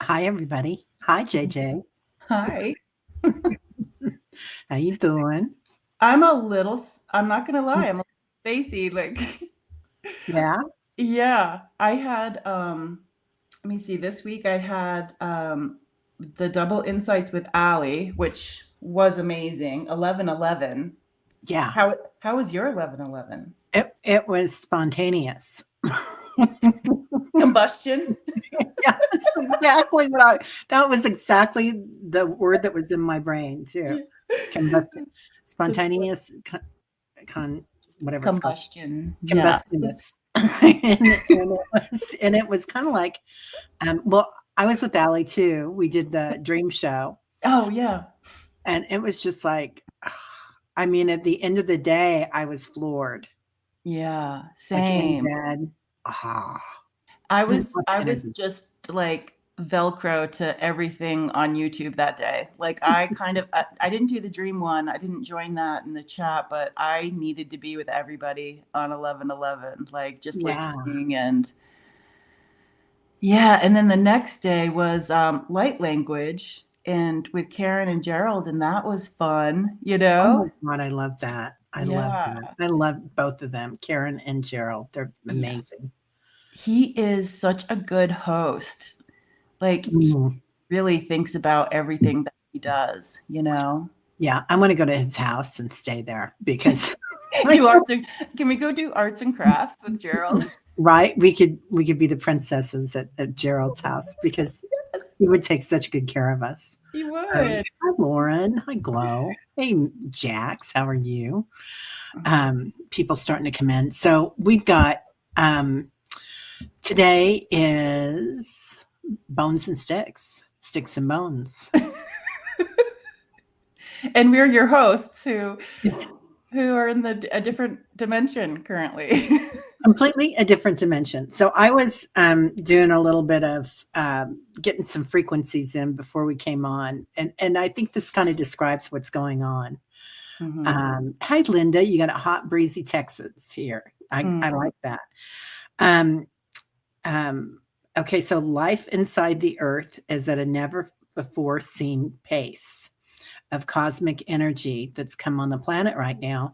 Hi, everybody. Hi, JJ. Hi. How you doing? I'm not gonna lie, I'm a little spacey. Yeah, Yeah, I had, let me see, this week I had the double insights with Ali, which was amazing. 11:11. yeah. How was your 11:11? It was spontaneous. Combustion? Yeah, that's exactly what I. That was exactly the word that was in my brain too. Combustion, That's what spontaneous, con whatever it's called, combustion. Yeah. combustionist, and it was kind of like, well, I was with Allie too. We did the dream show, Oh yeah. and it was just like, I mean, at the end of the day, I was floored. Yeah, Like, in same. bed. Ah, I lots was of I was energy. just like Velcro to everything on YouTube that day. Like I didn't do the dream one. I didn't join that in the chat, but I needed to be with everybody on 11:11, like just Yeah. listening. And yeah, and then the next day was light language and with Karen and Gerald, and that was fun, you Oh know? my god, I love that. I love that. Yeah. I love both of them, Karen and Gerald. They're Yeah. amazing. He is such a good host. Like he Mm. really thinks about everything that he does, you know? Yeah, I'm gonna go to his house and stay there because like, Do arts and can we go do arts and crafts with Gerald? right? We could be the princesses at Gerald's house because Yes, he would take such good care of us. he would. Hi, Lauren. Hi, Glow. Hey, Jax. How are you? People starting to come in. So we've got um, today is bones and sticks, sticks and bones. And we're your hosts who are in a different dimension currently. Completely a different dimension. So I was doing a little bit of getting some frequencies in before we came on, and I think this kind of describes what's going on. Mhm. Hi, Linda. You got a hot, breezy Texas here. I Mm. like that. Um, Um, okay, so life inside the Earth is at a never before seen pace of cosmic energy that's come on the planet right now,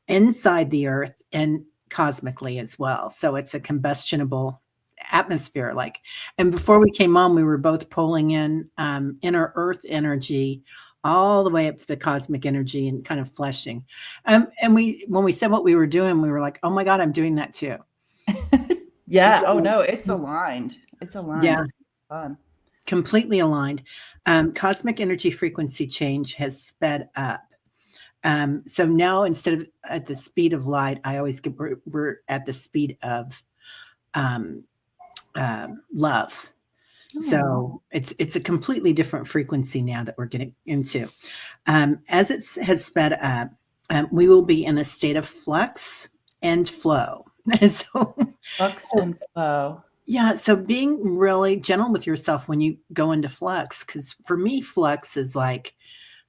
inside the Earth and cosmically as well. So it's a combustionable atmosphere. Like, and before we came on, we were both pulling in inner Earth energy all the way up to the cosmic energy and kind of fleshing. And when we said what we were doing, we were like, "Oh my God, I'm doing that too." Yeah. Oh So, no, it's aligned. It's aligned. yeah, It's fun. completely aligned. Cosmic energy frequency change has sped up. So now instead of at the speed of light, I always get we're at the speed of um, love. Oh. So it's a completely different frequency now that we're getting into. As it has sped up, we will be in a state of flux and flow. And so, Flux and flow. yeah, so being really gentle with yourself when you go into flux, because for me, flux is like,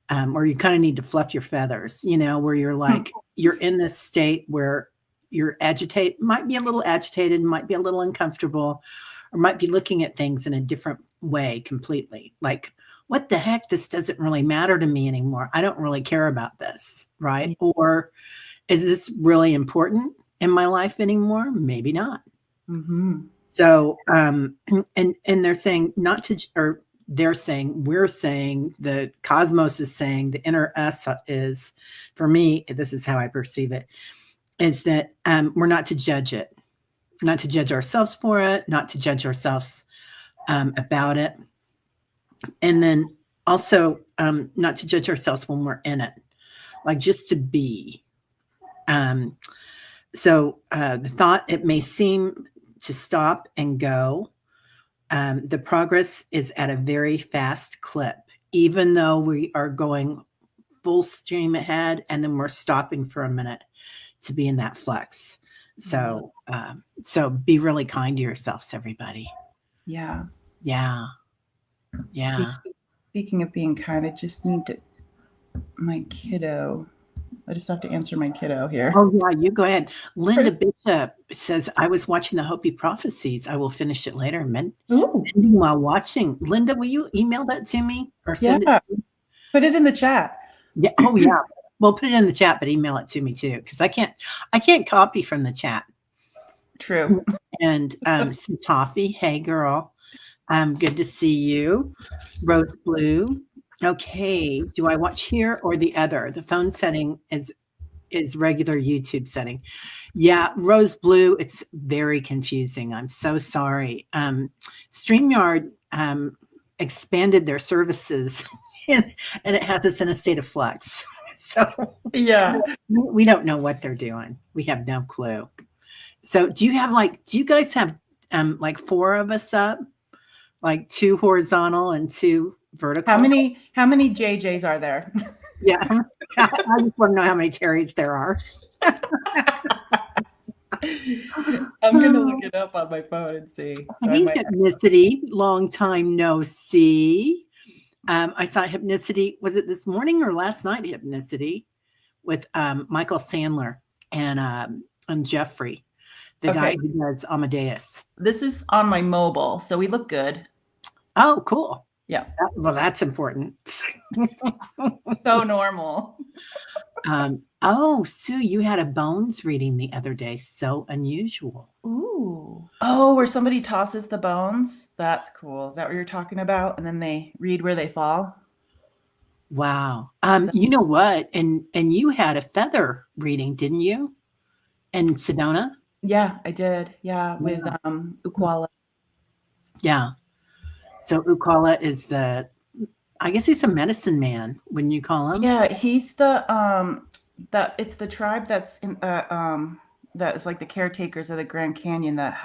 or you kind of need to fluff your feathers, where you're Hmm. like, you're in this state where you're agitated, might be a little agitated, might be a little uncomfortable, or might be looking at things in a different way completely. Like, what the heck? This doesn't really matter to me anymore. I don't really care about this, right? Yeah. Or is this really important in my life anymore? Maybe not. Mhm. So, and they're saying not to, or they're saying, we're saying, the cosmos is saying, the inner us is, for me, this is how I perceive it, is that we're not to judge it, not to judge ourselves for it, not to judge ourselves about it, and then also not to judge ourselves when we're in it, like just to be. Um, so the thought, it may seem to stop and go. The progress is at a very fast clip, even though we are going full stream ahead and then we're stopping for a minute to be in that flex. Mm. So be really kind to yourselves, everybody. Yeah. Yeah, yeah. Speaking of being kind, I just need to my kiddo. I just have to answer my kiddo here. Oh, yeah, you go ahead. Linda Bishop says, I was watching the Hopi Prophecies. I will finish it later. Ooh, Mending while watching. Linda, will you email that to me or send it? yeah. Put it in the chat. Yeah. Oh, yeah. Well, put it in the chat, but email it to me too, because I can't copy from the chat. True. And some toffee. Hey, girl. Good to see you. Rose Blue. Okay. Do I watch here or the other? The phone setting is regular YouTube setting. Yeah, Rose Blue, it's very confusing. I'm so sorry. StreamYard expanded their services and it has us in a state of flux. So Yeah. we don't know what they're doing. We have no clue. So do you guys have like 4 of us up? Like 2 horizontal and 2 vertical? How many JJs are there? Yeah. I just want to know how many Terrys there are. I'm gonna look it up on my phone and see. So Hey, Hypnicity, long time no see. I saw Hypnicity, was it this morning or last night? Hypnicity with Michael Sandler and Jeffrey, the guy who does Amadeus. This is on my mobile, so we look good. Oh, cool. Yeah. Well, that's important. So normal. Oh, Sue, you had a bones reading the other day. So unusual. Ooh. Oh, where somebody tosses the bones? That's cool. Is that what you're talking about? And then they read where they fall? Wow. You know what? And you had a feather reading, didn't you? In Sedona? Yeah, I did. Yeah, with Ukwala. Yeah. So Ukwala is I guess he's a medicine man, wouldn't you call him? Yeah, he's it's the tribe that's in that is like the caretakers of the Grand Canyon that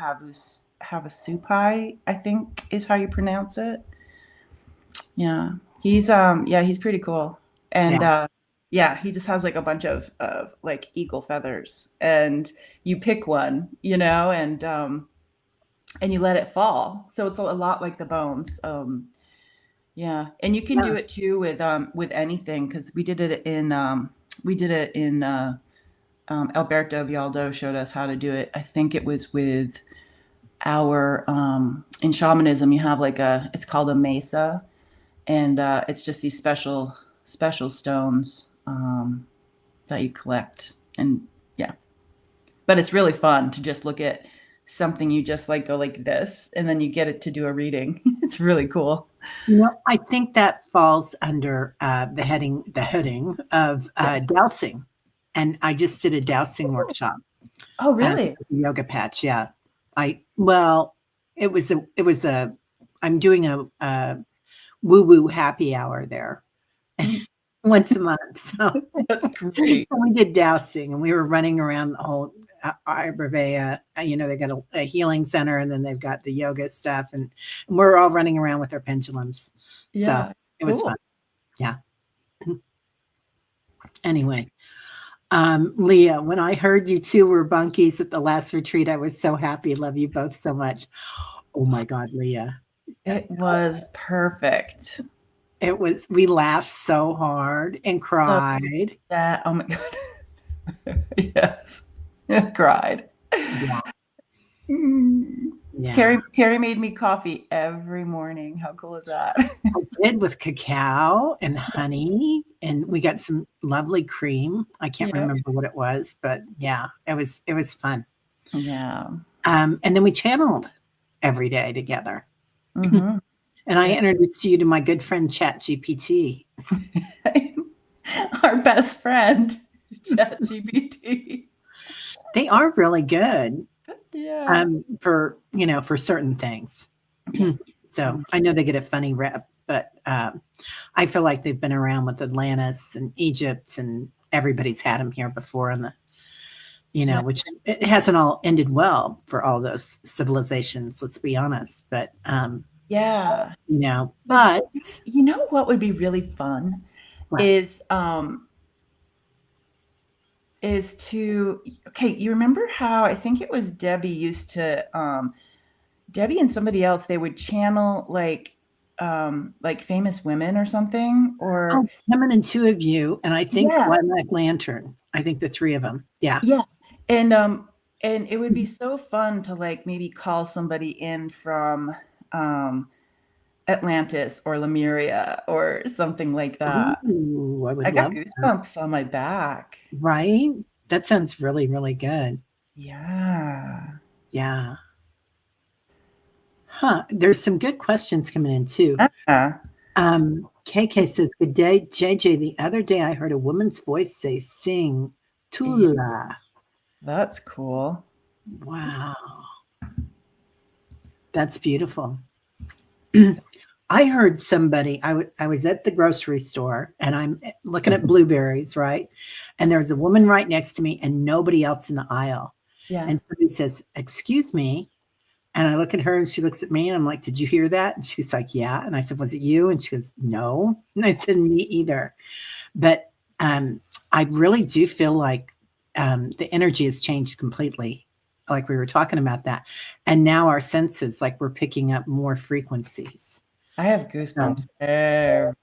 Havasupai, I think is how you pronounce it. Yeah. He's pretty cool. And he just has like a bunch of like eagle feathers, and you pick one, and you let it fall. So it's a lot like the bones. Yeah. And you can do it too with anything, because we did it in Alberto Vialdo showed us how to do it. I think it was with our in shamanism you have like it's called a mesa, and it's just these special stones that you collect. And yeah, but it's really fun to just look at something you just like go like this, and then you get it to do a reading. It's really cool. I think that falls under the heading of dowsing, and I just did a dowsing workshop. Oh, really? Yoga patch, yeah. It was a I'm doing a woo-woo happy hour there once a month. So that's great. So we did dowsing, and we were running around the whole Ayurveda. They got a healing center, and then they've got the yoga stuff, and we're all running around with our pendulums. Yeah, so it was fun. Yeah. Anyway, Leah, when I heard you two were bunkies at the last retreat, I was so happy. Love you both so much. Oh my God, Leah. It was perfect. We laughed so hard and cried. Oh my God. Yes. Cried. Yeah. Yeah. Terry made me coffee every morning. How cool is that? I did, with cacao and honey, and we got some lovely cream. I can't remember what it was, but yeah, it was fun. Yeah. And then we channeled every day together. Mm-hmm. And I introduced you to my good friend ChatGPT. Our best friend, ChatGPT. They are really good. Yeah. For certain things. So I know they get a funny rep, but I feel like they've been around with Atlantis and Egypt, and everybody's had them here before, and which it hasn't all ended well for all those civilizations, let's be honest. But yeah. But you know what would be really fun is to, you remember how I think it was Debbie used to Debbie and somebody else, they would channel like like famous women or something, or Oh, him and then two of you, and I think yeah, Lilac Lantern. I think the three of them. Yeah. yeah, and it would be so fun to like maybe call somebody in from um Atlantis or Lemuria or something like that. Ooh, I I would got love that. goosebumps on my back. Right? That sounds really, really good. Yeah. Yeah. Huh. There's some good questions coming in too. Ah, KK says, "Good day, JJ. The other day I heard a woman's voice say, sing yeah, Tula." that's cool. Wow. That's beautiful. I heard somebody, I was at the grocery store and I'm looking at blueberries, right? And there's a woman right next to me and nobody else in the aisle. Yeah. And somebody says, "Excuse me." And I look at her and she looks at me and I'm like, "Did you hear that?" And she's like, "Yeah." And I said, "Was it you?" And she goes, "No." And I said, "Me either." But I really do feel like the energy has changed completely. Like we were talking about that. And now our senses, like we're picking up more frequencies. I have So, goosebumps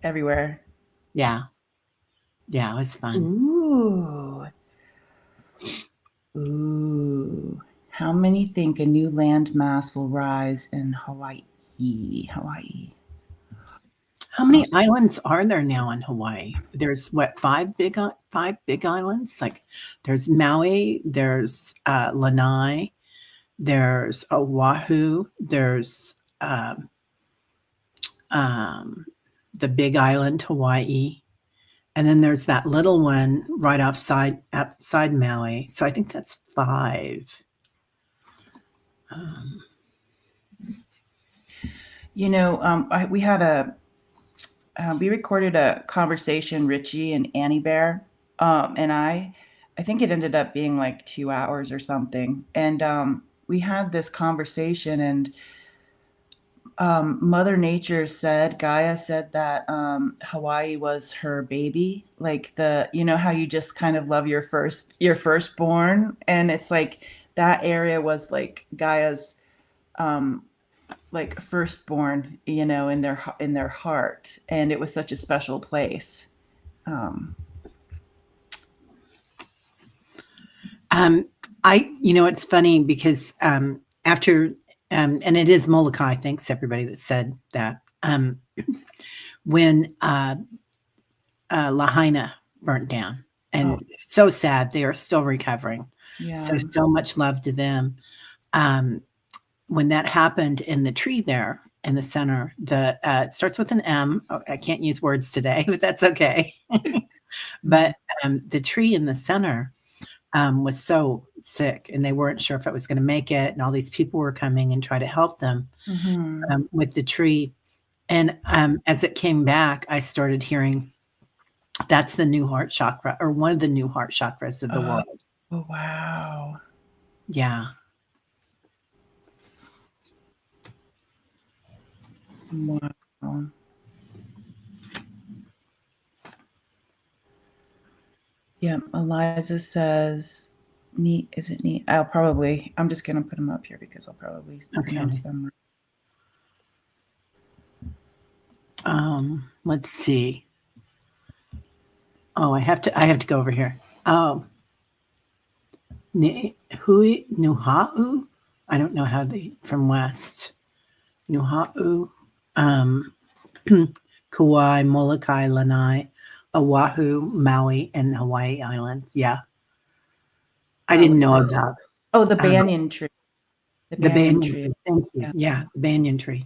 everywhere. yeah. Yeah. It was fun. Ooh. Ooh. How many think a new land mass will rise in Hawaii? Hawaii. How many islands are there now in Hawaii? There's what, five big islands? Like there's Maui, there's Lanai, there's Oahu, there's um, the big island, Hawaii. And then there's that little one right outside Maui. So I think that's five. Um, We recorded a conversation, Richie and Annie Bear, and I think it ended up being like 2 hours or something. And we had this conversation, and Mother Nature said, Gaia said that Hawaii was her baby, like how you just kind of love your firstborn, and it's like that area was like Gaia's like firstborn, in their heart, and it was such a special place. Um, um, it's funny because after, and it is Molokai, thanks everybody that said that. When Lahaina burnt down, oh and so sad, they are still recovering. yeah, So much love to them. Um, when that happened in the tree there in the center, it starts with an M. Oh, I can't use words today, but that's okay. But the tree in the center was so sick, and they weren't sure if it was going to make it. And all these people were coming and try to help them mm-hmm. with the tree. And as it came back, I started hearing that's the new heart chakra, or one of the new heart chakras of the world. Oh wow, Yeah. wow. Yeah, Eliza says, neat. Is it neat? I'm just going to put them up here because I'll probably pronounce them right. Let's see. Oh, I have to go over here. Hui Nuha'u. I don't know how from West. Nuha'u. Kauai, Molokai, Lanai, Oahu, Maui, and Hawaii Island. Yeah. I didn't know about. Oh, the banyan tree. The banyan tree. Thank you. Yeah, the banyan tree.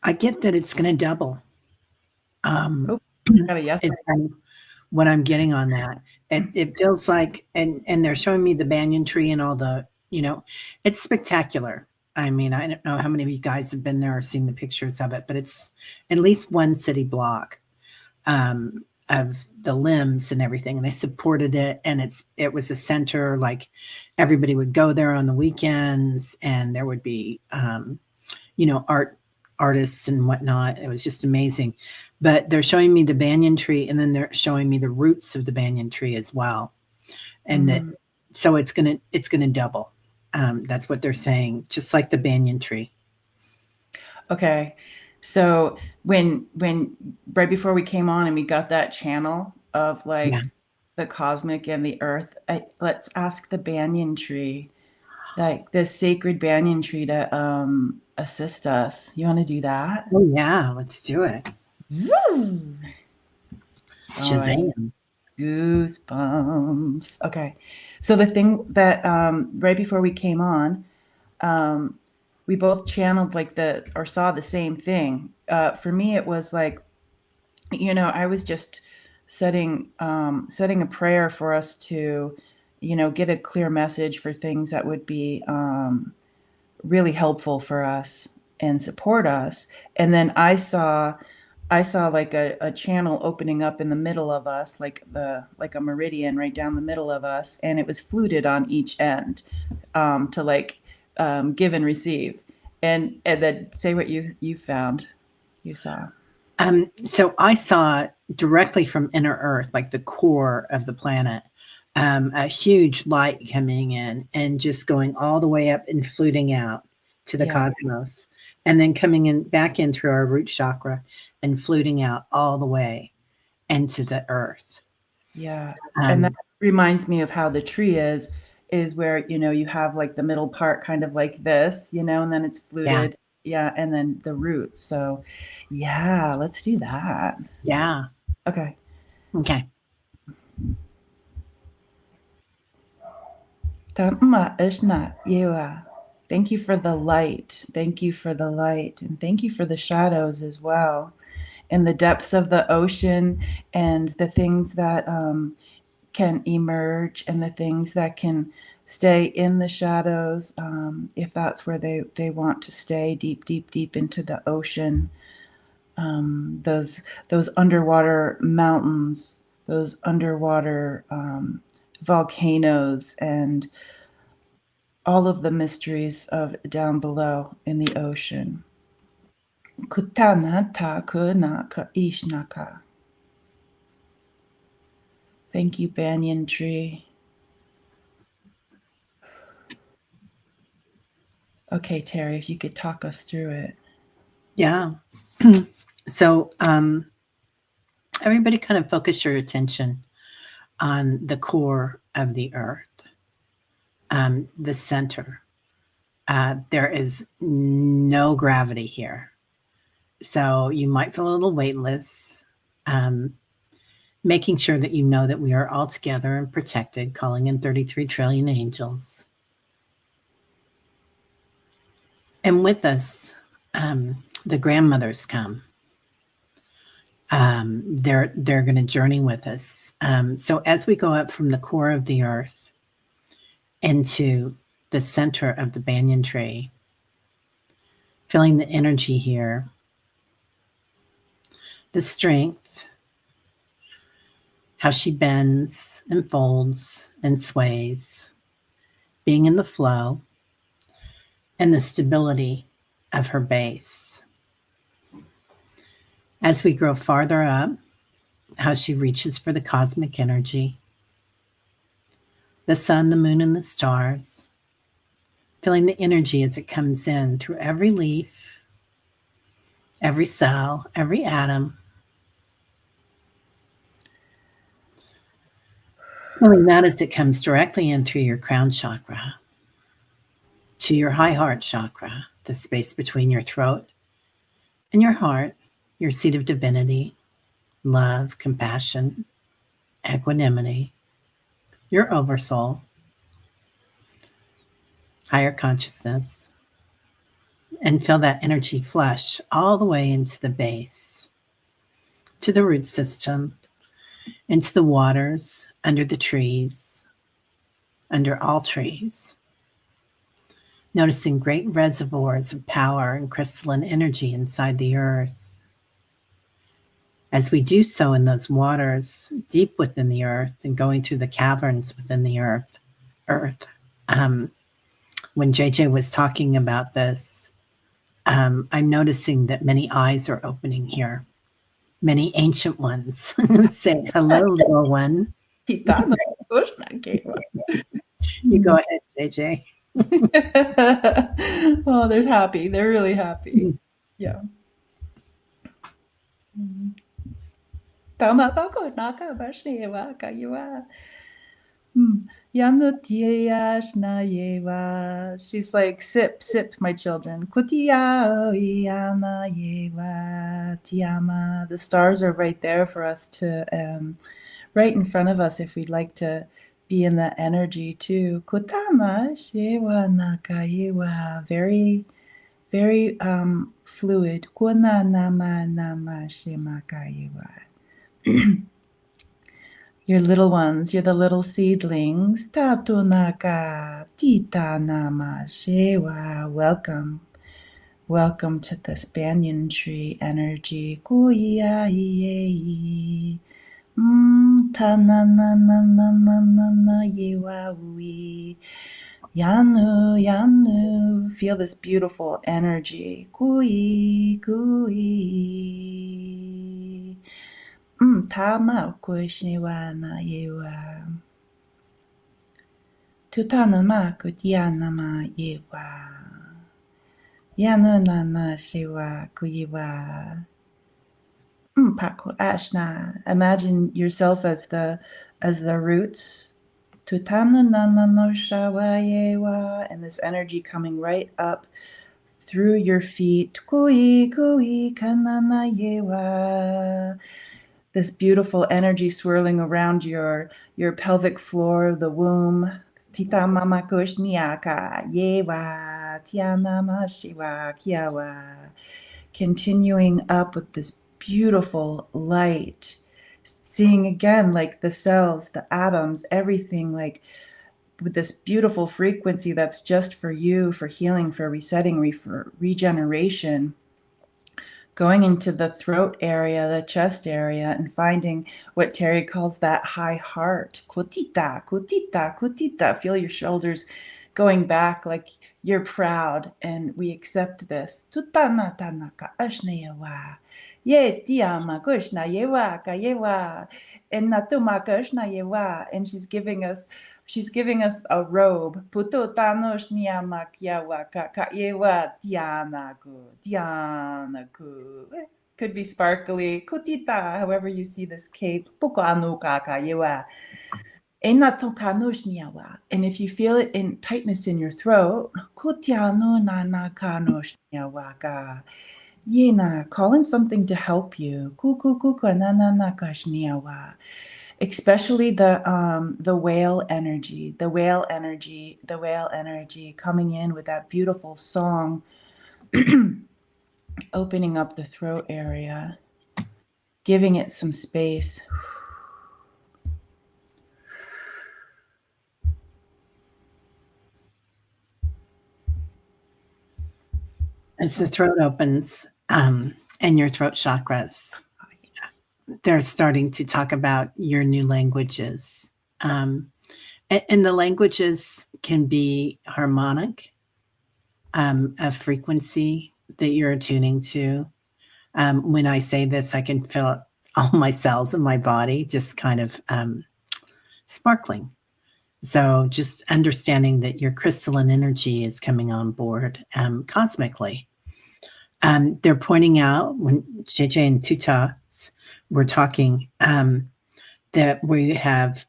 I get that it's going to double. Got a yes. It's kind of what I'm getting on that. It feels like, and they're showing me the banyan tree and all the, it's spectacular. I mean, I don't know how many of you guys have been there or seen the pictures of it, but it's at least one city block of the limbs and everything. And they supported it, and it was a center. Like everybody would go there on the weekends, and there would be, artists and whatnot. It was just amazing. But they're showing me the banyan tree, and then they're showing me the roots of the banyan tree as well. And that, so it's gonna double. That's what they're saying, just like the banyan tree. Okay. So when right before we came on and we got that channel of like the cosmic and the earth, let's ask the banyan tree, like the sacred banyan tree, to assist us. You want to do that? Oh yeah, let's do it. Woo! Shazam. Goosebumps. Okay. So the thing that right before we came on, we both channeled like or saw the same thing. For me, it was like, I was just setting a prayer for us to, get a clear message for things that would be really helpful for us and support us. And then I saw like a channel opening up in the middle of us, like a meridian right down the middle of us, and it was fluted on each end to like give and receive. And then say what you found, you saw. So I saw directly from inner Earth, like the core of the planet, a huge light coming in and just going all the way up and fluting out to the cosmos, and then coming in back in through our root chakra and fluting out all the way into the earth. Yeah. And that reminds me of how the tree is where, you have like the middle part kind of like this, and then it's fluted. Yeah. And then the roots. So yeah, let's do that. Yeah. Okay. Thank you for the light. Thank you for the light. And thank you for the shadows as well. And the depths of the ocean and the things that can emerge and the things that can stay in the shadows, if that's where they want to stay, deep, deep, deep into the ocean. Those underwater mountains, those underwater volcanoes, and all of the mysteries of down below in the ocean. Kutanata kunaka ishnaka. Thank you, banyan tree. Okay, Terry, if you could talk us through it. Yeah. So everybody kind of focus your attention on the core of the earth, the center. There is no gravity here. So you might feel a little weightless, making sure that you know that we are all together and protected, calling in 33 trillion angels. And with us, the grandmothers come. They're going to journey with us. So as we go up from the core of the earth into the center of the banyan tree, feeling the energy here, the strength, how she bends and folds and sways, being in the flow, and the stability of her base. As we grow farther up, how she reaches for the cosmic energy, the sun, the moon, and the stars, feeling the energy as it comes in through every leaf, every cell, every atom. Feeling that as it comes directly in through your crown chakra to your high heart chakra, the space between your throat and your heart, your seat of divinity, love, compassion, equanimity, your oversoul, higher consciousness, and feel that energy flush all the way into the base, to the root system, into the waters, under the trees, under all trees. Noticing great reservoirs of power and crystalline energy inside the earth. As we do so in those waters, deep within the earth and going through the caverns within the earth. When JJ was talking about this, I'm noticing that many eyes are opening here. Many ancient ones. Say hello, little one. Kitano, Krishna Keva. You go ahead, JJ. Oh, they're happy. They're really happy. Yeah. Tama bako naka bashni waka yua. Yanutiashna yeva. She's like, sip, sip, my children. Kutia yana yeva tiama. The stars are right there for us to, right in front of us if we'd like to be in that energy too. Kutama shewa naka yewa. Very, very fluid. Kuna nama nama shemaka yewa. Your little ones, you're the little seedlings. Tatu naka tita nama shewa. Welcome. Welcome to this banyan tree energy. Kuya ye. Ta na na na na na na na yewa wi. Yanu, Yanu. Feel this beautiful energy. Kui, kui. Tama kushniwa na yewa. Tutana ma kutiana ma yewa. Yanu na na shewa kuyiwa. Paku ashna. Imagine yourself as the roots. Tutana na na no shawa yewa. And this energy coming right up through your feet. Kui, kui, kanana yewa. This beautiful energy swirling around your pelvic floor, the womb. Tita mama kushniaka, yewa, tiana mashiwa, kiawa. Continuing up with this beautiful light. Seeing again, like the cells, the atoms, everything, like with this beautiful frequency that's just for you, for healing, for resetting, for regeneration. Going into the throat area, the chest area, and finding what Terry calls that high heart. Kutita, kutita, kutita. Feel your shoulders going back like you're proud, and we accept this. Tutana tanaka ashneyawa. Ye tiama kushna yewa ka yewa. And natuma kushna yewa. And she's giving us a robe. Puto tanosh niama kiawa ka yewa tianaku. Could be sparkly. Kutita, however you see this cape. Puko anuka ka yewa. And if you feel it in tightness in your throat, call in something to help you. Especially the whale energy, the whale energy coming in with that beautiful song, opening up the throat area, giving it some space. As the throat opens and your throat chakras, they're starting to talk about your new languages. And the languages can be harmonic, a frequency that you're attuning to. When I say this, I can feel all my cells in my body just kind of sparkling. So just understanding that your crystalline energy is coming on board cosmically. They're pointing out, when JJ and Tuta were talking, that we have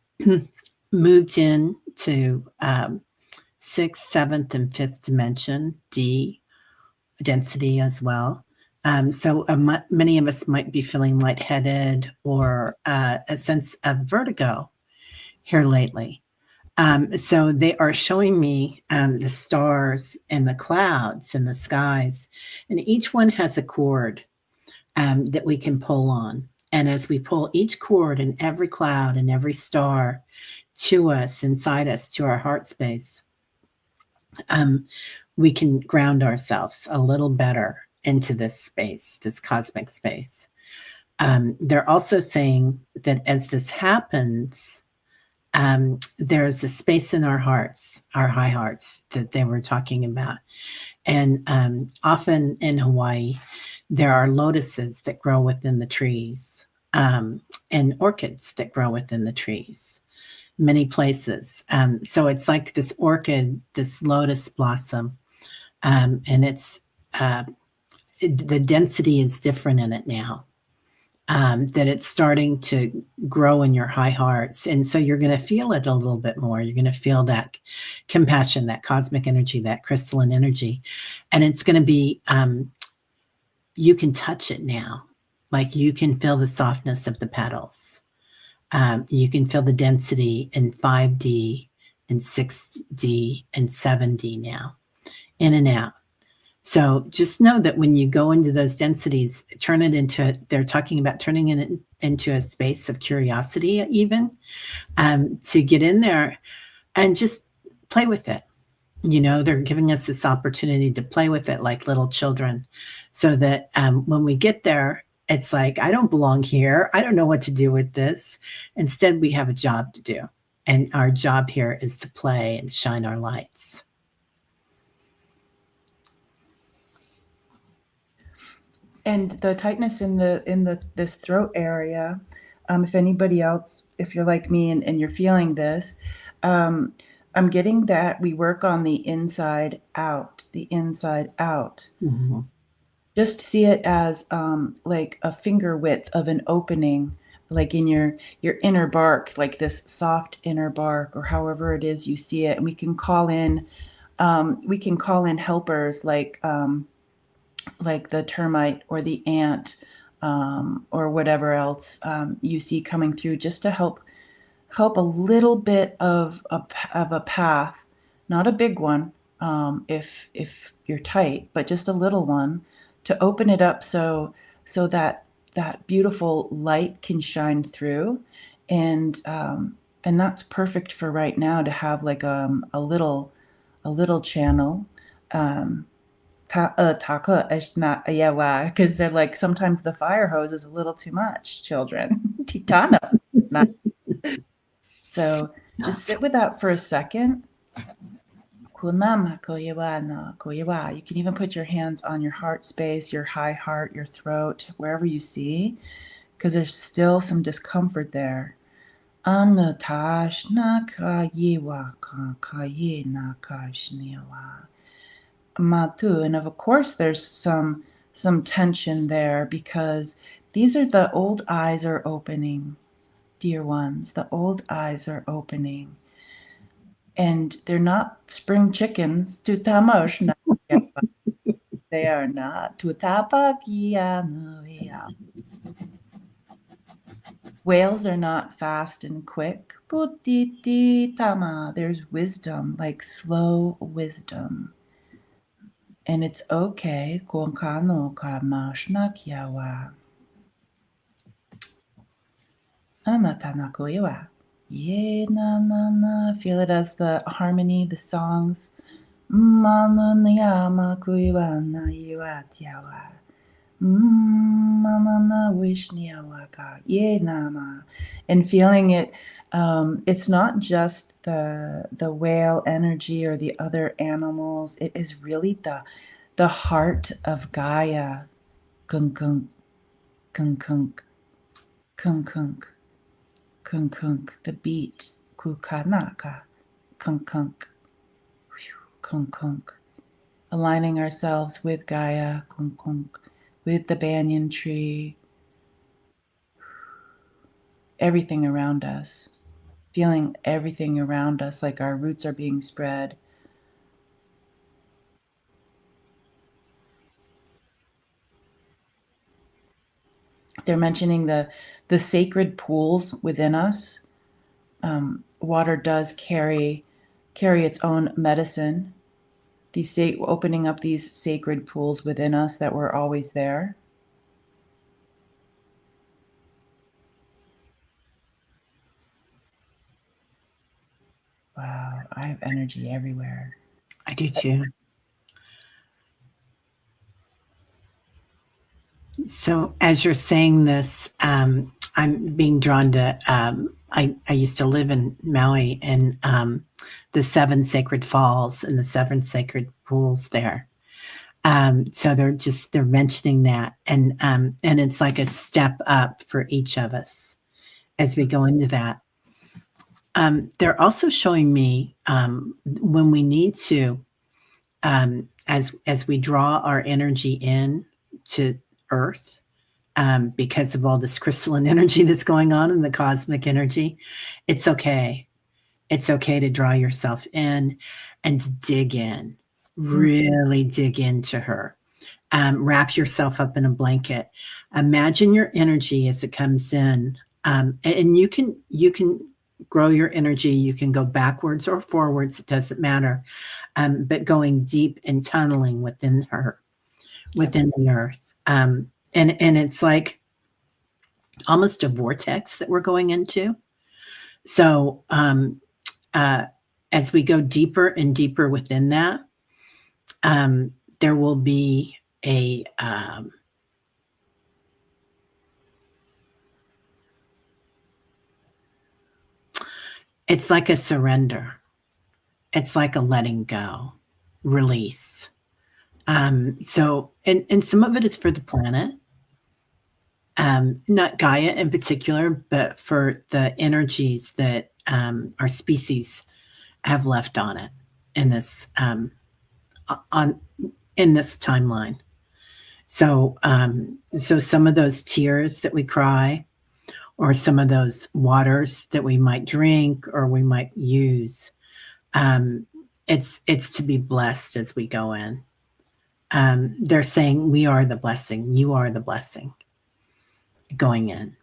moved into 6th, 7th, and 5th dimension, D density as well. So many of us might be feeling lightheaded or a sense of vertigo here lately. So they are showing me the stars and the clouds and the skies, and each one has a cord that we can pull on. And as we pull each cord and every cloud and every star to us, inside us, to our heart space, we can ground ourselves a little better into this space, this cosmic space. They're also saying that as this happens, there's a space in our hearts, our high hearts that they were talking about. And often in Hawaii, there are lotuses that grow within the trees, and orchids that grow within the trees, many places. So it's like this orchid, this lotus blossom, and the density is different in it now. That it's starting to grow in your high hearts. And so you're going to feel it a little bit more. You're going to feel that compassion, that cosmic energy, that crystalline energy. And it's going to be, you can touch it now. Like you can feel the softness of the petals. You can feel the density in 5D and 6D and 7D now, in and out. So just know that when you go into those densities, they're talking about turning it into a space of curiosity, even to get in there and just play with it. They're giving us this opportunity to play with it like little children, so that when we get there, it's like, I don't belong here. I don't know what to do with this. Instead, we have a job to do. And our job here is to play and shine our lights. And the tightness in this throat area, if anybody else, if you're like me and you're feeling this, I'm getting that we work on the inside out. Mm-hmm. Just see it as like a finger width of an opening, like in your inner bark, like this soft inner bark, or however it is you see it. And we can call in helpers like the termite or the ant, or whatever else you see coming through, just to help a little bit of a path, not a big one, if you're tight, but just a little one, to open it up so that beautiful light can shine through. And that's perfect for right now, to have like a little channel. Because they're like, sometimes the fire hose is a little too much, children. Titano. So just sit with that for a second. You can even put your hands on your heart space, your high heart, your throat, wherever you see, because there's still some discomfort there. And of course there's some tension there, because these are the old eyes are opening, dear ones. The old eyes are opening, and they're not spring chickens. They are not. Whales are not fast and quick. There's wisdom, like slow wisdom. And it's okay. Feel it as the harmony, the songs. And feeling it. It's not just the whale energy or the other animals. It is really the heart of Gaia. Kunk kunk, kunk kunk, kunk kunk, kunk kunk. The beat. Kukanaka, kunk kunk, kunk kunk. Aligning ourselves with Gaia, kunk kunk, with the banyan tree, everything around us, feeling everything around us like our roots are being spread. They're mentioning the sacred pools within us. Water does carry its own medicine. Opening up these sacred pools within us that were always there. Wow, I have energy everywhere. I do too. So as you're saying this, I'm being drawn to, I used to live in Maui, and the 7 sacred falls and the 7 sacred pools there. So they're mentioning that, and it's like a step up for each of us as we go into that. They're also showing me when we need to, as we draw our energy in to Earth, because of all this crystalline energy that's going on in the cosmic energy, it's okay. It's okay to draw yourself in and to dig in, really dig into her. Wrap yourself up in a blanket. Imagine your energy as it comes in, and you can grow your energy. You can go backwards or forwards. It doesn't matter. But going deep and tunneling within her, within the earth, and it's like almost a vortex that we're going into. So as we go deeper and deeper within that, there will be a it's like a surrender. It's like a letting go, release. So, and some of it is for the planet, not Gaia in particular, but for the energies that our species have left on it in this on in this timeline. So, so some of those tears that we cry, or some of those waters that we might drink or we might use, it's to be blessed as we go in. They're saying we are the blessing. You are the blessing going in.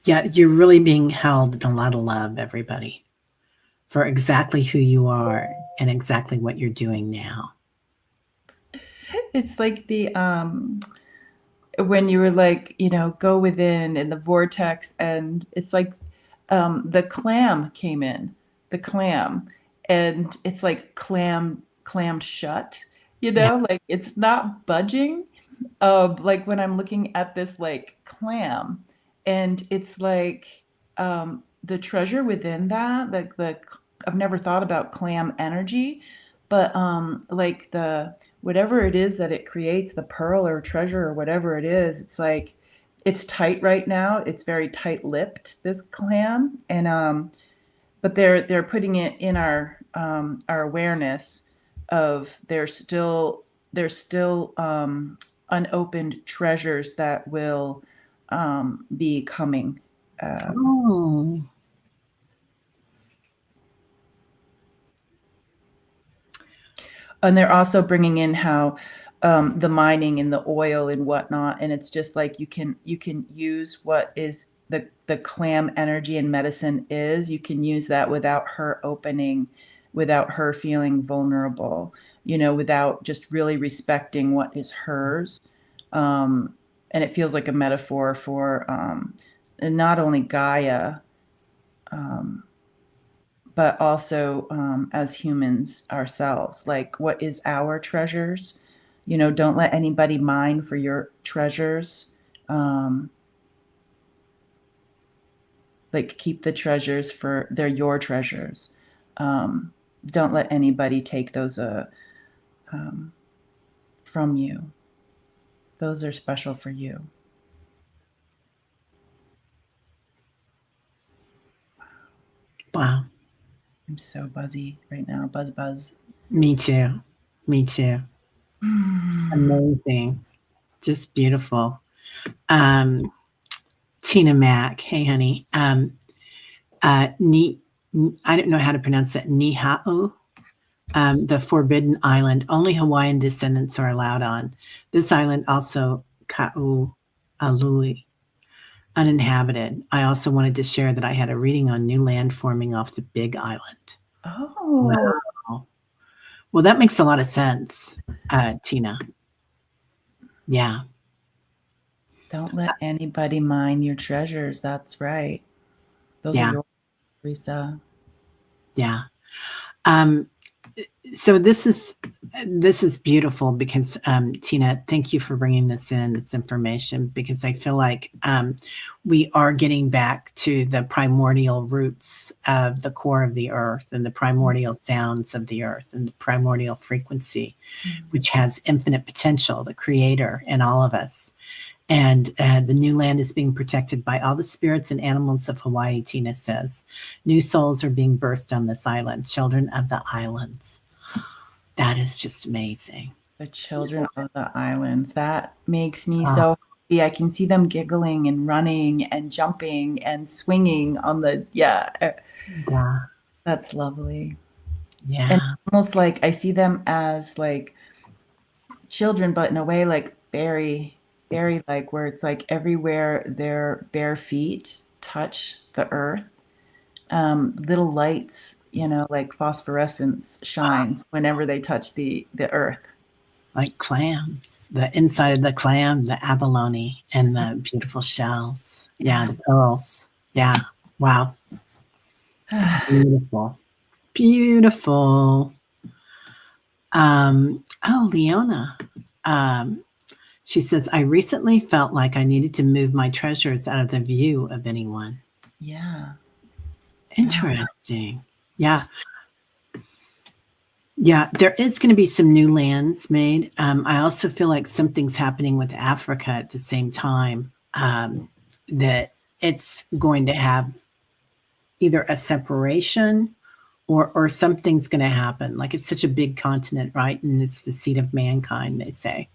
Yeah, you're really being held in a lot of love, everybody, for exactly who you are and exactly what you're doing now. It's like the when you were like, go within in the vortex, and it's like the clam came in, the clam, and it's like clammed shut, Yeah. like it's not budging. Like when I'm looking at this like clam, and it's like the treasure within that, like I've never thought about clam energy, but like the whatever it is that it creates, the pearl or treasure or whatever it is, it's like it's tight right now. It's very tight-lipped, this clam, and but they're putting it in our awareness of there's still unopened treasures that will be coming. Oh. And they're also bringing in how the mining and the oil and whatnot, and it's just like you can use what is the clam energy and medicine is. You can use that without her opening, without her feeling vulnerable, without just really respecting what is hers. And it feels like a metaphor for and not only Gaia, but also as humans ourselves. Like, what is our treasures? Don't let anybody mine for your treasures. Like, keep the treasures for they're your treasures. Don't let anybody take those from you. Those are special for you. Wow. I'm so buzzy right now. Buzz. Me too. Me too. Amazing. Just beautiful. Tina Mack. Hey, honey. Ni, I don't know how to pronounce that. Nihau, the Forbidden Island. Only Hawaiian descendants are allowed on. This island also Ka'u Alui, uninhabited. I also wanted to share that I had a reading on new land forming off the Big Island. Oh. Wow. Well, that makes a lot of sense, Tina. Yeah. Don't let anybody mine your treasures. That's right. Those Yeah. are yours, Teresa. Yeah. So this is beautiful because Tina, thank you for bringing this information, because I feel like we are getting back to the primordial roots of the core of the earth and the primordial sounds of the earth and the primordial frequency, which has infinite potential, the creator in all of us. And the new land is being protected by all the spirits and animals of Hawaii, Tina says. New souls are being birthed on this island, children of the islands. That is just amazing. The children of the islands. That makes me so happy. I can see them giggling and running and jumping and swinging on the, yeah. That's lovely. Yeah. And almost like I see them as like children, but in a way like fairy like, where it's like everywhere their bare feet touch the earth, little lights, like phosphorescence shines whenever they touch the earth. Like clams, the inside of the clam, the abalone, and the beautiful shells. Yeah, the pearls. Yeah. Wow. Beautiful. Beautiful. Leona. She says, I recently felt like I needed to move my treasures out of the view of anyone. Yeah. Interesting. Yeah. Yeah, there is going to be some new lands made. I also feel like something's happening with Africa at the same time, that it's going to have either a separation or something's going to happen. Like, it's such a big continent, right? And it's the seat of mankind, they say.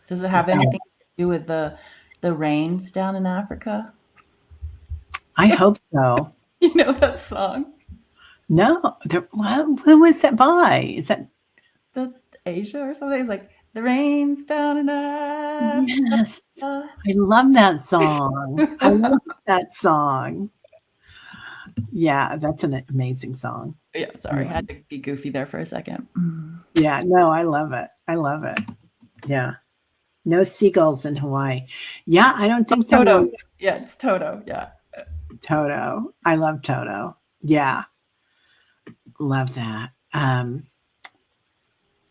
Does it have anything to do with the rains down in Africa? I hope so. You know that song? No, who was that by? Is that the Asia or something? It's like the rains down in Africa. Yes, I love that song. I love that song. Yeah, that's an amazing song. Yeah, sorry, I had to be goofy there for a second. Yeah, no, I love it. I love it. Yeah. No seagulls in Hawaii. Yeah, I don't think Toto. Yeah, it's Toto. Yeah. Toto. I love Toto. Yeah. Love that.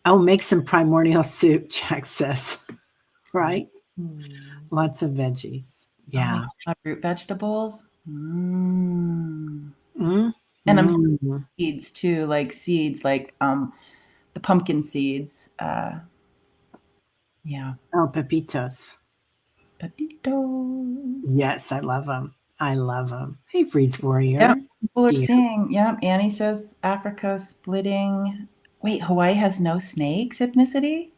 I'll make some primordial soup, Jack says. Right? Lots of veggies. Yeah. Root vegetables. Mm. And I'm seeds too, like seeds, like the pumpkin seeds. Yeah. Oh, pepitos. Pepitos. Yes, I love them. I love them. Hey, Freeze Warrior. Yeah, people are seeing. Yeah, Annie says Africa's splitting. Wait, Hawaii has no snakes ethnicity?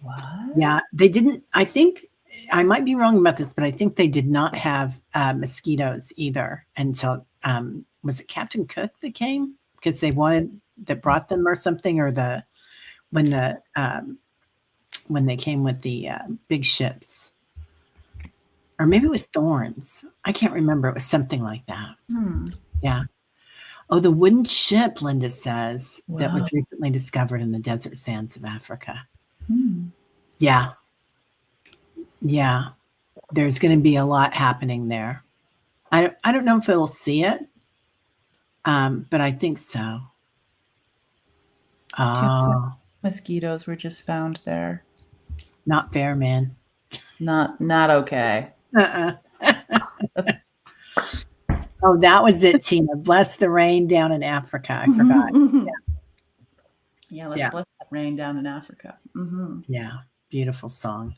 What? Yeah, they didn't. I think, I might be wrong about this, but I think they did not have mosquitoes either until, was it Captain Cook that came? Because that brought them or something, or when they came with the big ships. Or maybe it was thorns. I can't remember. It was something like that. Yeah. Oh, the wooden ship, Linda says, that was recently discovered in the desert sands of Africa. Yeah. Yeah. There's going to be a lot happening there. I don't know if it'll see it, but I think so. Two mosquitoes were just found there. Not fair, man. Not okay. Oh, that was it, Tina. Bless the rain down in Africa. I forgot. Yeah, let's bless that rain down in Africa. Yeah, beautiful song.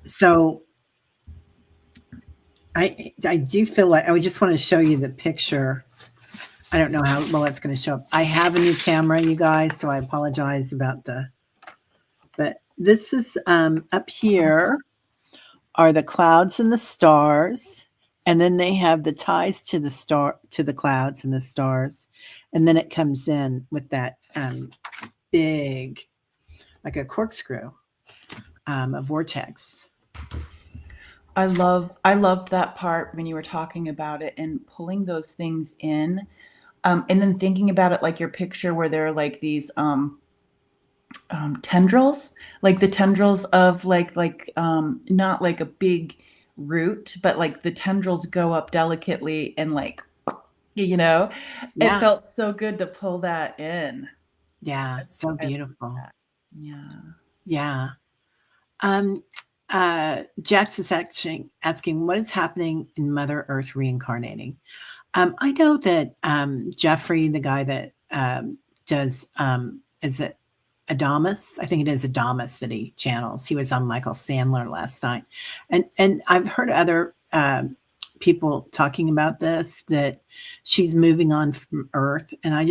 So I do feel like I just want to show you the picture. I don't know how well it's going to show up. I have a new camera, you guys, so I apologize about but this is up here are the clouds and the stars, and then they have the ties to the clouds and the stars, and then it comes in with that big, like a corkscrew, a vortex. I loved that part when you were talking about it and pulling those things in, and then thinking about it like your picture where there are like these tendrils, like the tendrils of like not like a big root, but like the tendrils go up delicately and like you know, it Yeah. felt so good to pull that in. Yeah. So I love beautiful. that. Yeah. Yeah. Um, Jax is actually asking, what is happening in Mother Earth reincarnating? I know that Jeffrey, the guy that does, is it Adamus? I think it is Adamus that he channels. He was on Michael Sandler last night, and I've heard other people talking about this, that she's moving on from Earth, and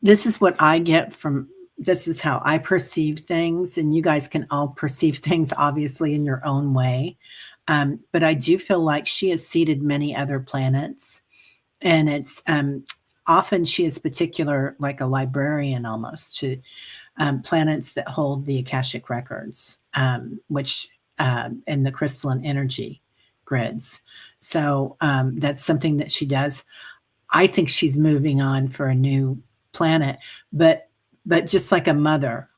this is what I get from. This is how I perceive things, and you guys can all perceive things obviously in your own way. But I do feel like she has seeded many other planets, and it's often she is particular, like a librarian almost, to planets that hold the Akashic records, which in the crystalline energy grids. So that's something that she does. I think she's moving on for a new planet, but just like a mother,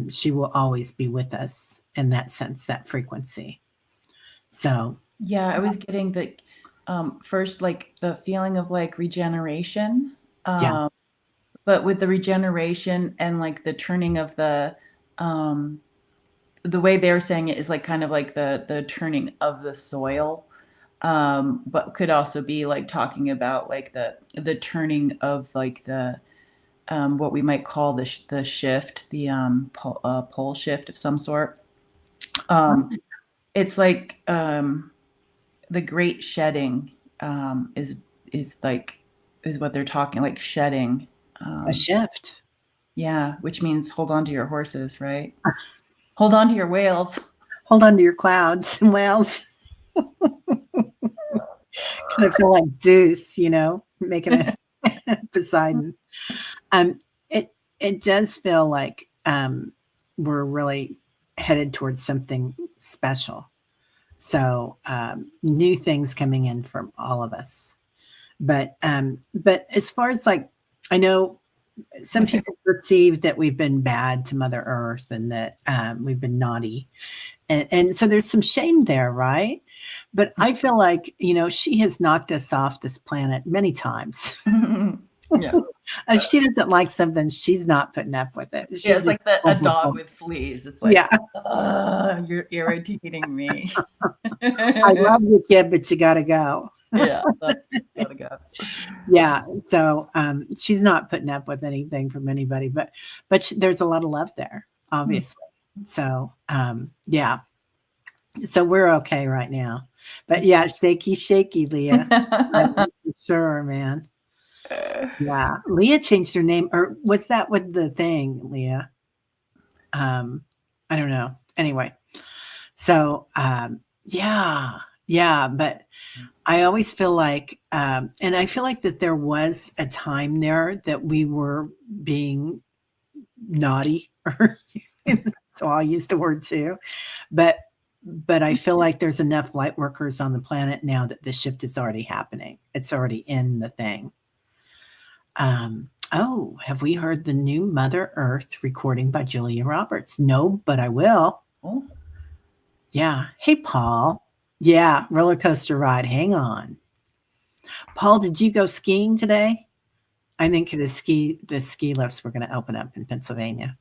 she will always be with us in that sense, that frequency. So Yeah, I was getting the first like the feeling of like regeneration. yeah, Um, but with the regeneration and like the turning of um the way they're saying it is like kind of like the turning of the soil. But could also be like talking about like the turning of like the what we might call the shift, the pole shift of some sort. Um, it's like the great shedding is like is what they're talking like shedding. a Um, shift. yeah, which means hold on to your horses, right? Hold on to your whales. Hold on to your clouds and whales. Kind of feel like Zeus, making a Poseidon. Um, it it does feel like we're really headed towards something special. So new things coming in from all of us. But as far as like, I know some people perceive that we've been bad to Mother Earth, and that we've been naughty, and so there's some shame there, right? But I feel like, she has knocked us off this planet many times. Yeah. If she doesn't like something, she's not putting up with it. Yeah, She it's just like a dog with fleas. It's like, yeah. you're irritating me. I love you, kid, but you gotta go. Yeah, that's gotta go. Yeah, so she's not putting up with anything from anybody, but there's a lot of love there, Hmm. obviously. So yeah, so we're okay right now. But yeah, shaky, shaky, Leah. For sure, man. Yeah, Leah changed her name, or was that with the thing, Leah? Um, I don't know. Anyway, so yeah, yeah, but I always feel like, and I feel like that there was a time there that we were being naughty, so I'll use the word too. But I feel like there's enough light workers on the planet now that the shift is already happening. It's already in the thing. Oh, have we heard the new Mother Earth recording by Julia Roberts? No, but I will. Oh, Yeah. Hey, Paul. Yeah, roller coaster ride. Hang on. Paul, did you go skiing today? I think the ski lifts were going to open up in Pennsylvania.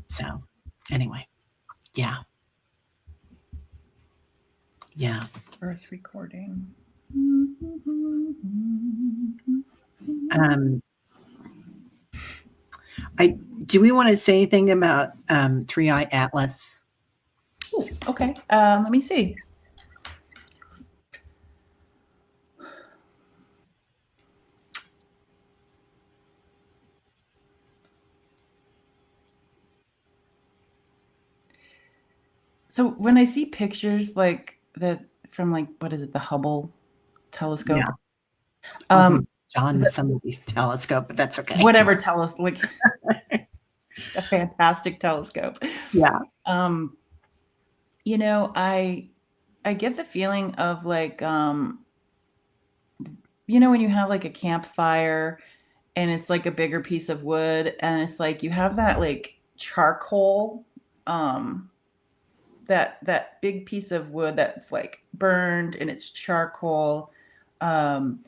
So, anyway, yeah, yeah. Earth recording. Um, I do we want to say anything about Three Eye Atlas? Ooh, okay. Let me see. So when I see pictures like that from like what is it, the Hubble telescope? Yeah. Um, John the, somebody's telescope, but that's okay. whatever like a fantastic telescope. Yeah. Um, I get the feeling of like when you have like a campfire and it's like a bigger piece of wood and it's like you have that like charcoal um that big piece of wood that's like burned and it's charcoal, um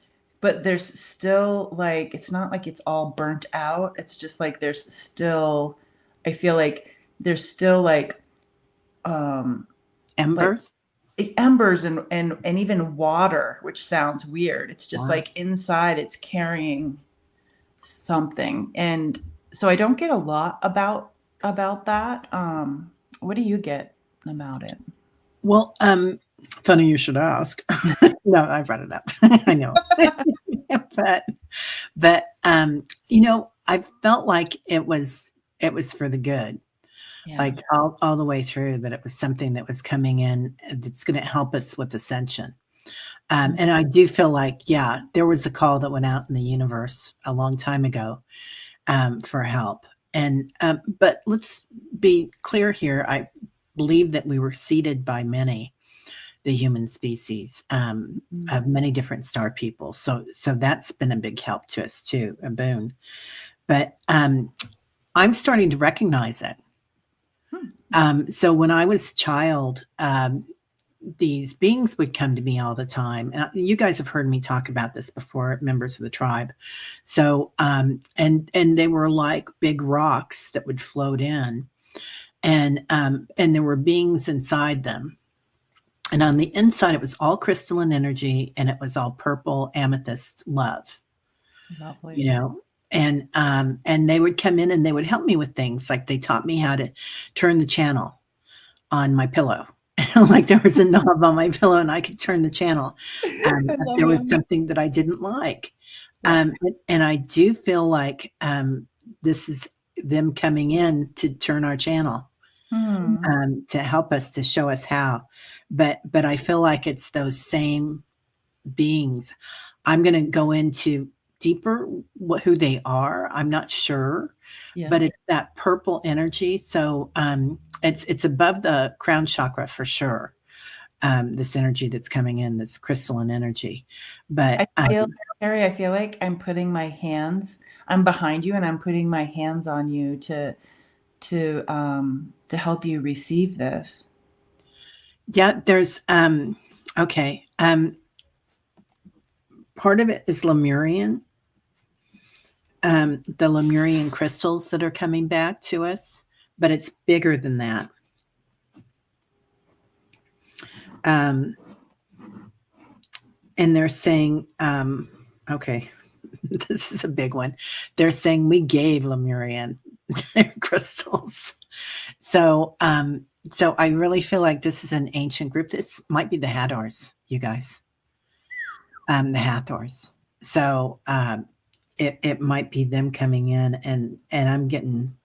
but there's still like, it's not like it's all burnt out. It's just like there's still, I feel like there's still um like Embers. embers and even water, which sounds weird. It's just Wow. like inside it's carrying something. And so I don't get a lot about that. What do you get about it? Well, funny you should ask. No, I brought it up. I know. but I felt like it was for the good. Yeah. Like all the way through, that it was something that was coming in that's going to help us with ascension. And I do feel like, yeah, there was a call that went out in the universe a long time ago for help. And but let's be clear here. I believe that we were seeded by many, the human species, of many different star people. So that's been a big help to us too, a boon. But I'm starting to recognize it. So when I was a child, these beings would come to me all the time. And you guys have heard me talk about this before, members of the tribe. So, and they were like big rocks that would float in, and there were beings inside them. And on the inside, it was all crystalline energy, and it was all purple amethyst love, Lovely. you know. And they would come in and they would help me with things, like they taught me how to turn the channel on my pillow. Like there was a knob on my pillow and I could turn the channel I if love there was it. something that I didn't like. Yeah. And I do feel like this is them coming in to turn our channel, Hmm. to help us, to show us how. But I feel like it's those same beings. I'm going to go into deeper who they are. I'm not sure, Yeah. but it's that purple energy. So it's above the crown chakra for sure. This energy that's coming in, this crystalline energy. But Carrie, I feel like I'm behind you and I'm putting my hands on you to help you receive this. yeah, there's okay. Part of it is Lemurian. The Lemurian crystals that are coming back to us, but it's bigger than that. And they're saying, okay, this is a big one. They're saying we gave Lemurian crystals. So I really feel like this is an ancient group. It might be the Hathors, you guys. The Hathors. So it might be them coming in, and I'm getting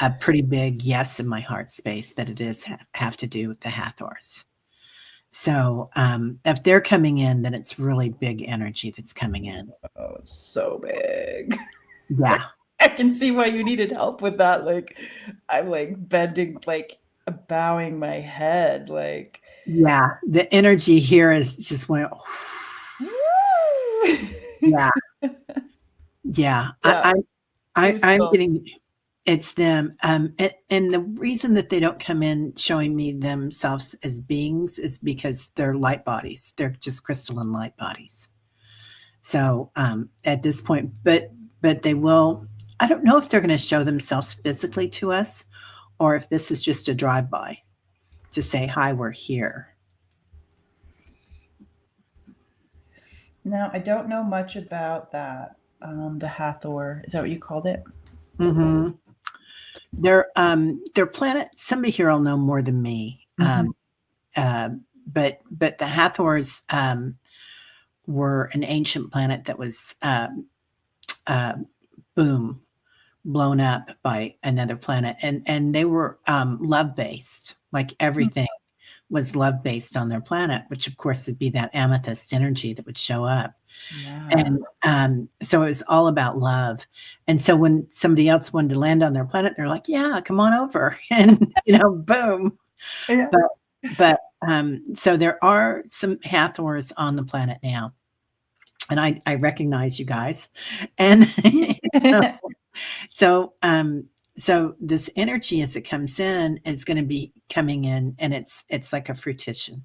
a pretty big yes in my heart space that it is have to do with the Hathors. So if they're coming in, then it's really big energy that's coming in. Oh, it's so big. Yeah. I can see why you needed help with that. Like, I'm like bending, like bowing my head, like. Yeah. The energy here is just went, yeah. Yeah. Yeah, I'm goosebumps. getting, it's them. And the reason that they don't come in showing me themselves as beings is because they're light bodies. They're just crystalline light bodies. So at this point, but they will, I don't know if they're going to show themselves physically to us, or if this is just a drive-by to say, hi, we're here. Now, I don't know much about that. The Hathor, is that what you called it? Mm-hmm. Their planet, somebody here will know more than me. But the Hathors were an ancient planet that was blown up by another planet, and they were love based. Like everything was love based on their planet, which of course would be that amethyst energy that would show up. Yeah. And so it was all about love. And so when somebody else wanted to land on their planet, they're like, yeah, come on over. And, boom. Yeah. But so there are some Hathors on the planet now. And I recognize you guys. And so this energy as it comes in is going to be coming in, and it's like a fruition.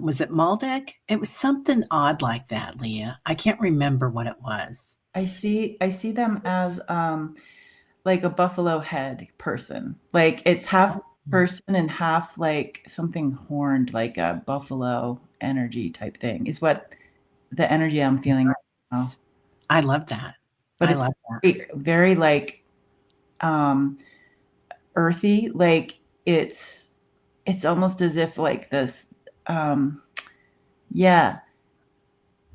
was it Maldek? It was something odd like that, Leah. I can't remember what it was. I see them as like a buffalo head person. Like it's half person and half like something horned, like a buffalo energy type thing is what the energy I'm feeling right now. I love that. But I it's love that. very, very like um earthy. Like it's almost as if like this yeah.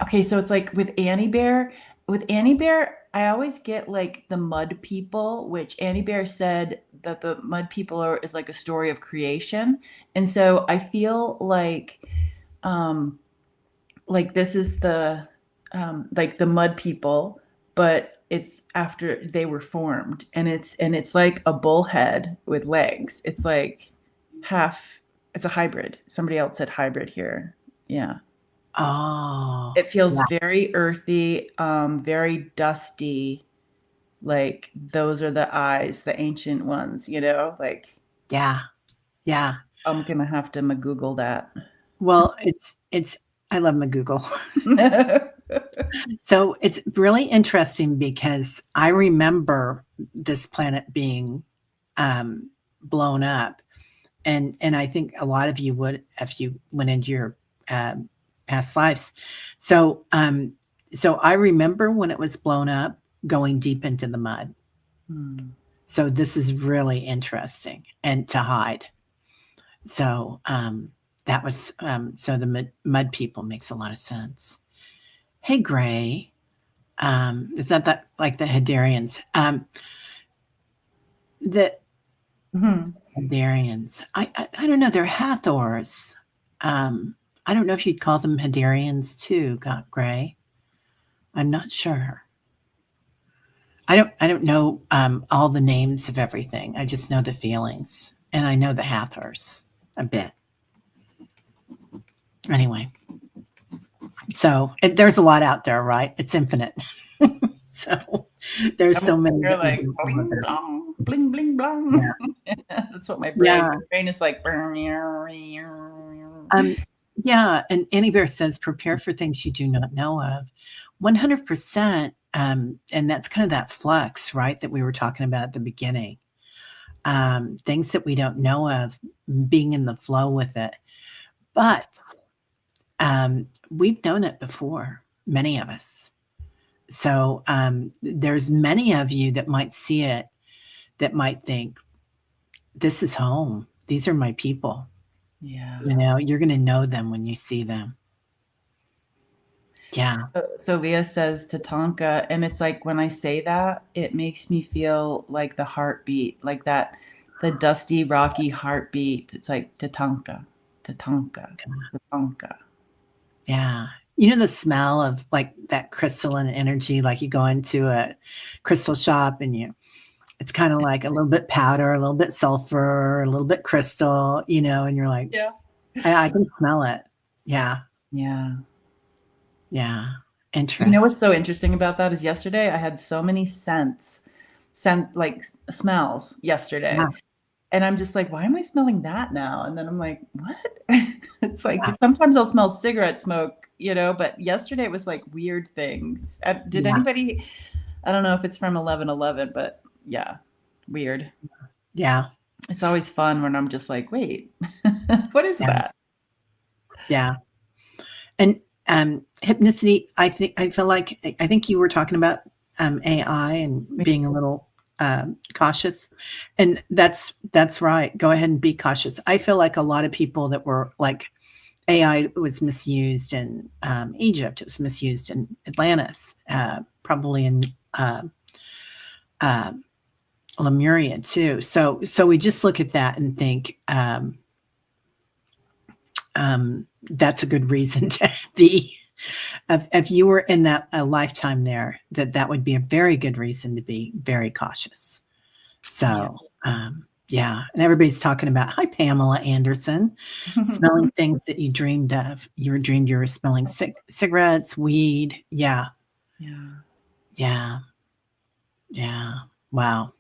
Okay, so it's like with Annie Bear. With Annie Bear, I always get like the mud people, which Annie Bear said that the mud people is like a story of creation. And so I feel um like this is the like the mud people, but it's after they were formed, and it's like a bullhead with legs. It's like half, it's a hybrid. Somebody else said hybrid here. Yeah. Oh, It feels yeah, very earthy, very dusty. Like those are the eyes, the ancient ones, like yeah, yeah. I'm gonna have to Google that. Well, it's I love my Google. So it's really interesting because I remember this planet being blown up, and I think a lot of you would if you went into your um, past lives. So so I remember when it was blown up, going deep into the mud. Hmm. So this is really interesting and to hide. So that was so the mud people makes a lot of sense. Hey, Gray. Is that like the Hadarians? The Mhm. Hadarians. I don't know. They're Hathors. I don't know if you'd call them Hadarians too, Gray. I'm not sure. I don't know all the names of everything. I just know the feelings, and I know the Hathors a bit. Anyway, so there's a lot out there, right? It's infinite. So there's so many You're that we like don't know bling about. blong, bling bling blong. Yeah. That's what my brain. Yeah. My brain is like. Um, yeah, and Annie Bear says, prepare for things you do not know of. 100%. And that's kind of that flux, right? That we were talking about at the beginning. Things that we don't know of, being in the flow with it. But we've known it before, many of us. So there's many of you that might see it, that might think, this is home. These are my people. Yeah. You're going to know them when you see them. Yeah. So Leah says Tatanka, and it's like when I say that, it makes me feel like the heartbeat, like that, the dusty, rocky heartbeat. It's like Tatanka, Tatanka, Tatanka. Yeah. The smell of like that crystalline energy, like you go into a crystal shop and it's kind of like a little bit powder, a little bit sulfur, a little bit crystal, and you're like, Yeah. I can smell it. Yeah. Yeah. Yeah. You know what's Interesting. so interesting about that is yesterday I had so many like smells yesterday. Yeah. And I'm just like, why am I smelling that now? And then I'm like, what? It's like, Yeah. 'cause sometimes I'll smell cigarette smoke, but yesterday it was like weird things. Did Yeah. anybody, I don't know if it's from 11/11, but yeah, weird. Yeah. It's always fun when I'm just like, wait, what is Yeah. that? Yeah. And hypnicity, I feel like I think you were talking about AI and being a little cautious, and that's right. Go ahead and be cautious. I feel like a lot of people that were like AI was misused in Egypt. It was misused in Atlantis, probably in uh, Lemuria too. So we just look at that and think that's a good reason to be. If you were in that a lifetime there, that would be a very good reason to be very cautious. Yeah. So yeah, and everybody's talking about, hi Pamela Anderson, smelling things that you dreamed of. You were smelling cigarettes, weed. Yeah, Yeah. yeah, yeah. Wow.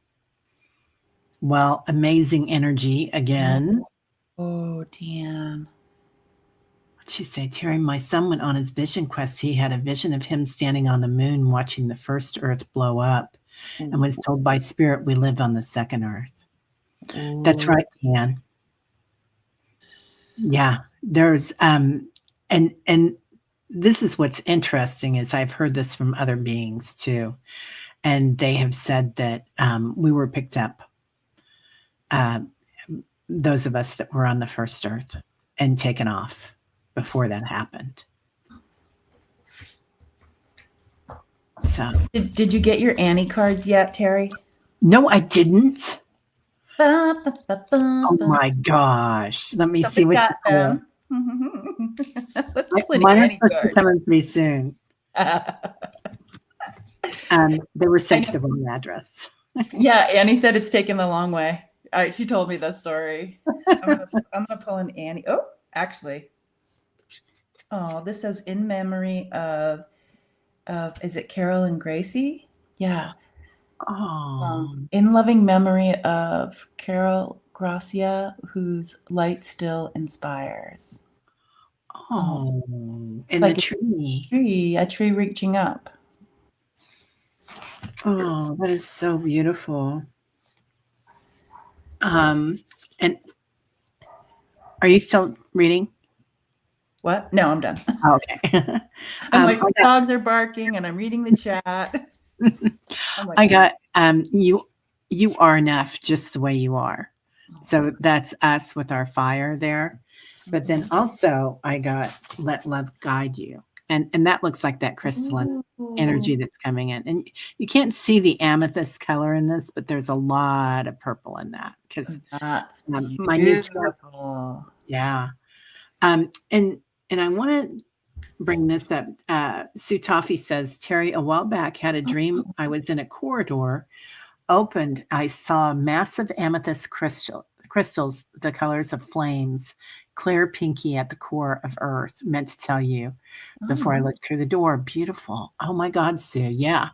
Well, amazing energy again. Oh, Dan. She said, Terry, my son went on his vision quest. He had a vision of him standing on the moon watching the first Earth blow up and was told by spirit we live on the second Earth. That's right, Dan. Yeah, there's and this is what's interesting is I've heard this from other beings too, and they have said that we were picked up, those of us that were on the first Earth, and taken off before that happened. So, Did you get your Annie cards yet, Terry? no, I didn't. Oh Oh my gosh! Let me see what got you them. Let's pull an Mine are Annie supposed to card. come in pretty soon. They were sent to the wrong address. Yeah, Annie said it's taken the long way. She told me the story. I'm gonna pull an Annie. Oh, actually. Oh, this says in memory of is it Carol and Gracie? Yeah. Oh, In loving memory of Carol Gracia, whose light still inspires. oh, in like the tree. A tree reaching up. Oh, that is so beautiful. And are you still reading? What? No, I'm done. Oh, okay. I'm like, my dogs are barking and I'm reading the chat. I got you are enough just the way you are. So that's us with our fire there. But then also I got let love guide you. And that looks like that crystalline energy that's coming in. And you can't see the amethyst color in this, but there's a lot of purple in that because my new channel. Yeah. And I want to bring this up. Sue Toffee says, Terry, a while back had a dream. I was in a corridor, opened. I saw massive amethyst crystals, the colors of flames, clear pinky at the core of Earth, meant to tell you before I looked through the door. Beautiful. Oh my God, Sue. Yeah.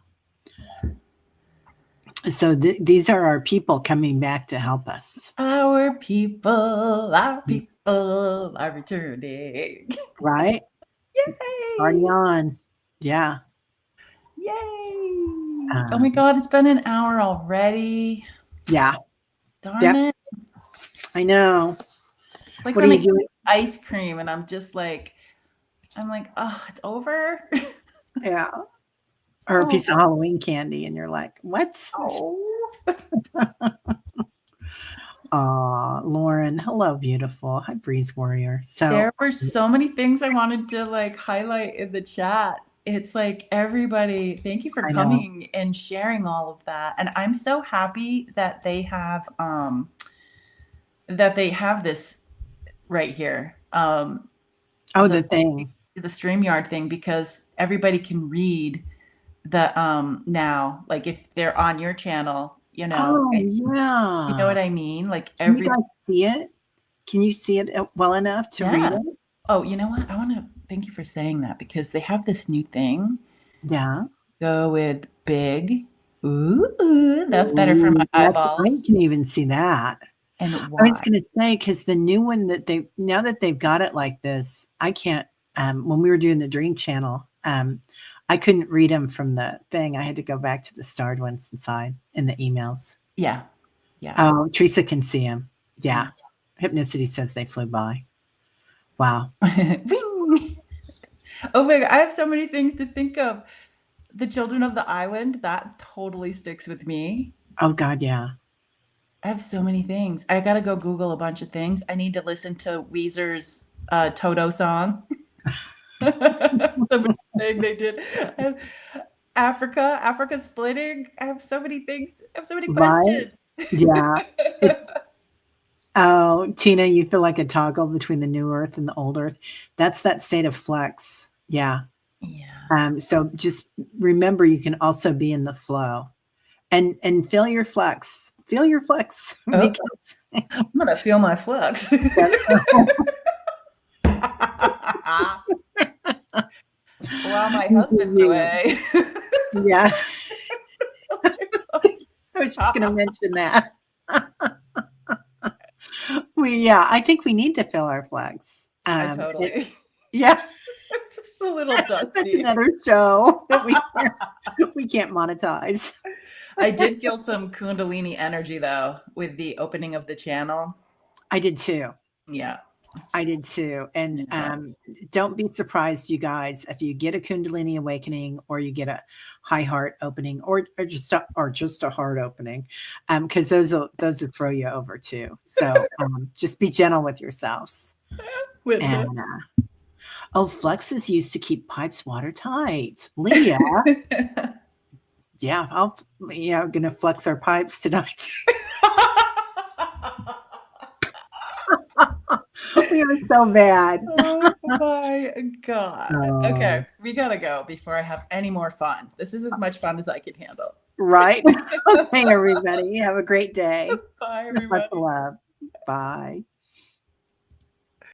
So these are our people coming back to help us. Our people are returning. Right? Yay! Party on. Yeah. Yay. Oh my God, it's been an hour already. Yeah. Darn it. I know. It's like what when are I you eat doing? ice cream and I'm like, oh, it's over. Yeah. Or a piece of Halloween candy and you're like, what? Oh. Lauren, hello, beautiful. Hi, Breeze Warrior. So there were so many things I wanted to like highlight in the chat. It's like, everybody, thank you for coming and sharing all of that. And I'm so happy that they have this right here. the thing. The StreamYard thing, because everybody can read the now, like if they're on your channel, you know. Yeah. You know what I mean? Like Can you guys see it? Can you see it well enough to read it? Oh, you know what? I want to thank you for saying that, because they have this new thing. Yeah. Go with big. Ooh, that's better for my eyeballs. I can even see that. And why? I was going to say, because the new one that now that they've got it like this, I can't, when we were doing the Dream Channel, I couldn't read them from the thing. I had to go back to the starred ones inside in the emails. Yeah. Yeah. Oh, Teresa can see them. Yeah. Hypnicity says they flew by. Wow. Oh my God, I have so many things to think of. The Children of the Island, that totally sticks with me. Oh God, yeah. I have so many things. I got to go Google a bunch of things. I need to listen to Weezer's Toto song. The thing they did. Africa splitting. I have so many things. I have so many questions. Right? Yeah. Oh, Tina, you feel like a toggle between the new Earth and the old Earth. That's that state of flux. Yeah. Yeah. So just remember, you can also be in the flow, and feel your flux. Feel your flux. I'm gonna feel my flux. While my husband's away. Yeah. I was just gonna mention that. I think we need to feel our flux. Totally. Yeah, It's a little that's dusty. another show that we can't monetize. I did feel some Kundalini energy though with the opening of the channel. I did too. Yeah. I did too. And Yeah. don't be surprised, you guys, if you get a Kundalini awakening or you get a high heart opening or just a heart opening, because those will throw you over too. So just be gentle with yourselves. With And Flex is used to keep pipes watertight. Leah, yeah, I'm gonna flex our pipes tonight. We are so bad. Oh my God. Oh. Okay, we gotta go before I have any more fun. This is as much fun as I can handle. Right? Okay, everybody. Have a great day. Bye, Much everybody. love. Bye.